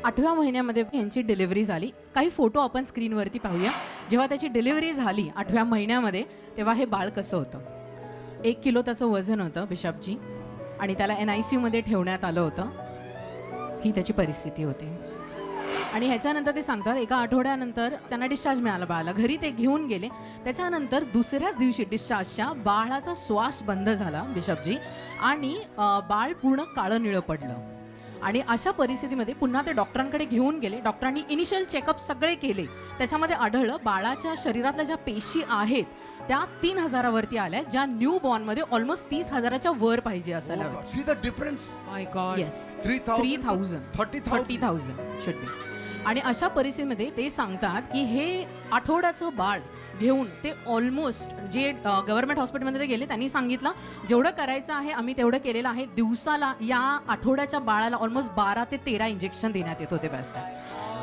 8व्या महिन्यामध्ये यांची डिलिव्हरी झाली. काही फोटो आपण स्क्रीनवरती पाहूया. जेव्हा त्याची डिलिव्हरी झाली 8व्या महिन्यामध्ये, तेव्हा हे बाळ कसं होतं. 1 किलो त्याचं वजन होतं बिशपजी, आणि त्याला NICUमध्ये ठेवण्यात आलं होतं. ही त्याची परिस्थिती होती. आणि ह्याच्यानंतर ते सांगतात एका आठवड्यानंतर त्यांना डिस्चार्ज मिळाला बाळाला. घरी ते घेऊन गेले. त्याच्यानंतर दुसऱ्याच दिवशी डिस्चार्जच्या बाळाचा श्वास बंद झाला बिशपजी, आणि बाळ पूर्ण काळं निळं पडलं. आणि अशा परिस्थितीमध्ये पुन्हा ते डॉक्टरांकडे घेऊन गेले. डॉक्टरांनी इनिशियल चेकअप सगळे केले. त्याच्यामध्ये आढळलं बाळाच्या शरीरातल्या ज्या पेशी आहेत त्या 3000वरती आल्या, ज्या न्यू बॉर्नमध्ये ऑलमोस्ट 30,000च्या वर पाहिजे असायला हव्या. See the difference? My God. Yes, 3,000 30,000 should be. आणि अशा परिस्थितीमध्ये ते सांगतात की हे आठवड्याचं बाळ घेऊन ते ऑलमोस्ट जे गव्हर्नमेंट हॉस्पिटलमध्ये गेले, त्यांनी सांगितलं जेवढं करायचं आहे आम्ही तेवढं केलेलं आहे. दिवसाला या आठवड्याच्या बाळाला ऑलमोस्ट 12 ते 13 इंजेक्शन देण्यात येत होते बेस्ट.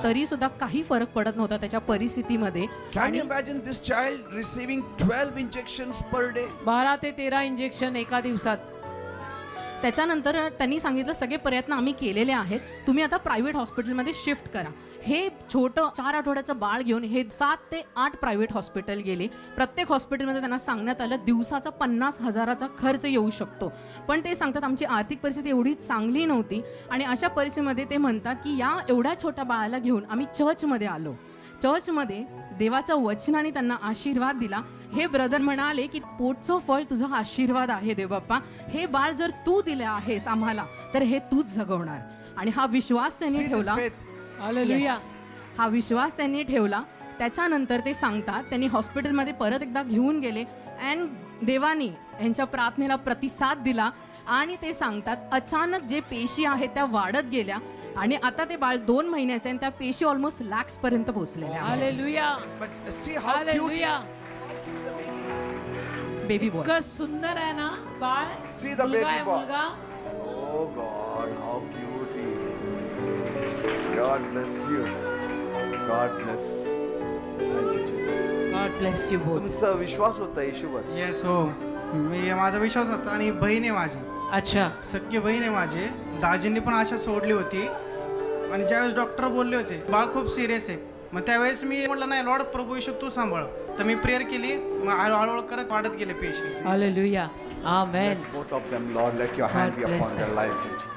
तरी सुद्धा काही फरक पडत नव्हता त्याच्या परिस्थितीमध्ये. Can you imagine this child receiving 12 injections per day? 12 ते 13 इंजेक्शन एका दिवसात. त्याच्यानंतर त्यांनी सांगितलं सगळे प्रयत्न आम्ही केलेले आहेत, तुम्ही आता प्रायव्हेट हॉस्पिटलमध्ये शिफ्ट करा. हे छोटं 4 आठवड्याचं बाळ घेऊन हे 7 ते 8 प्रायव्हेट हॉस्पिटल गेले. प्रत्येक हॉस्पिटलमध्ये त्यांना सांगण्यात आलं दिवसाचा 50,000चा खर्च येऊ शकतो. पण ते सांगतात आमची आर्थिक परिस्थिती एवढी चांगली नव्हती. आणि अशा परिस्थितीमध्ये ते म्हणतात की या एवढ्या छोट्या बाळाला घेऊन आम्ही चर्चमध्ये आलो. चर्चमध्ये देवाचं वचनाने त्यांना आशीर्वाद दिला. हे ब्रदर म्हणाले की पोटचं फळ तुझा आशीर्वाद आहे देवबाप्पा, हे बाळ जर तू दिले आहेस आम्हाला तर हे तूच जगवणार. आणि हा विश्वास त्यांनी See this ठेवला. faith? हालेलुया. Yes. हा विश्वास त्यांनी ठेवला. त्याच्यानंतर ते सांगतात त्यांनी हॉस्पिटलमध्ये परत एकदा घेऊन गेले अँड देवानी यांच्या प्रार्थनेला प्रतिसाद दिला. आणि ते सांगतात अचानक जे पेशी आहेत त्या वाढत गेल्या, आणि आता ते बाळ 2 महिन्याचे आणि त्या पेशी ऑलमोस्ट लॅक्स पर्यंत पोहोचलेल्या आहेत. Hallelujah. But see how cute hallelujah. the baby is. Baby boy. इतकं सुंदर आहे ना बाळ. See the मुलगा baby आहे, boy. मुलगा. Oh God, how cute he is. God bless you. God bless. Thank you, Jesus. God bless you both. तुमचा विश्वास होता येशूवर. Yes हो, मी माझा विश्वास होता. आणि बहीण आहे माझी, अच्छा. सख्खी बहीण आहे माझी. दाजींनी पण आशा सोडली होती. आणि ज्यावेळेस डॉक्टर बोलले होते बाळ खूप सिरियस आहे, मग त्यावेळेस मी म्हटलं नाही लॉर्ड प्रभू येशू तू सांभाळ. तर मी प्रेयर केली, मग हळूहळू करत वाढत गेले पेशी. Hallelujah. Amen. Bless both of them, Lord. Let your hand God be bless upon their them. lives.